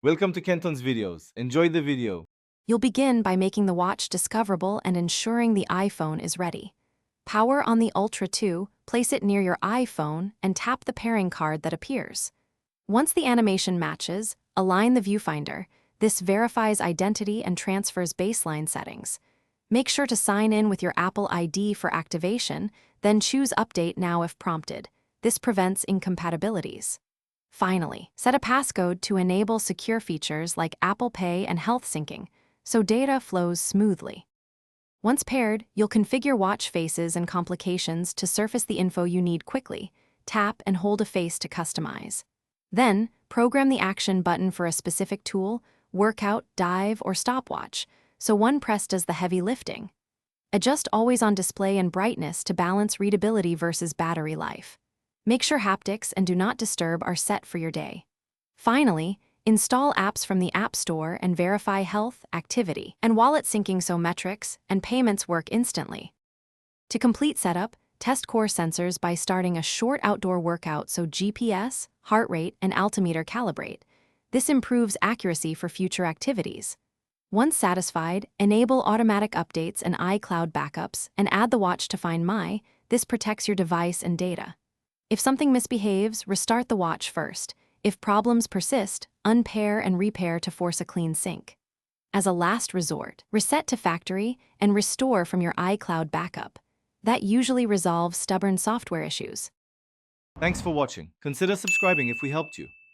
Welcome to Kenton's videos. Enjoy the video. You'll begin by making the watch discoverable and ensuring the iPhone is ready. Power on the Ultra 2, place it near your iPhone, and tap the pairing card that appears. Once the animation matches, align the viewfinder. This verifies identity and transfers baseline settings. Make sure to sign in with your Apple ID for activation, then choose Update Now if prompted. This prevents incompatibilities. Finally, set a passcode to enable secure features like Apple Pay and health syncing, so data flows smoothly. Once paired, you'll configure watch faces and complications to surface the info you need quickly. Tap and hold a face to customize. Then, program the action button for a specific tool, workout, dive, or stopwatch, so one press does the heavy lifting. Adjust always-on display and brightness to balance readability versus battery life. Make sure haptics and do not disturb are set for your day. Finally, install apps from the App Store and verify health, activity, and wallet syncing so metrics and payments work instantly. To complete setup, test core sensors by starting a short outdoor workout so GPS, heart rate, and altimeter calibrate. This improves accuracy for future activities. Once satisfied, enable automatic updates and iCloud backups and add the watch to Find My. This protects your device and data. If something misbehaves, restart the watch first. If problems persist, unpair and repair to force a clean sync. As a last resort, reset to factory and restore from your iCloud backup. That usually resolves stubborn software issues. Thanks for watching. Consider subscribing if we helped you.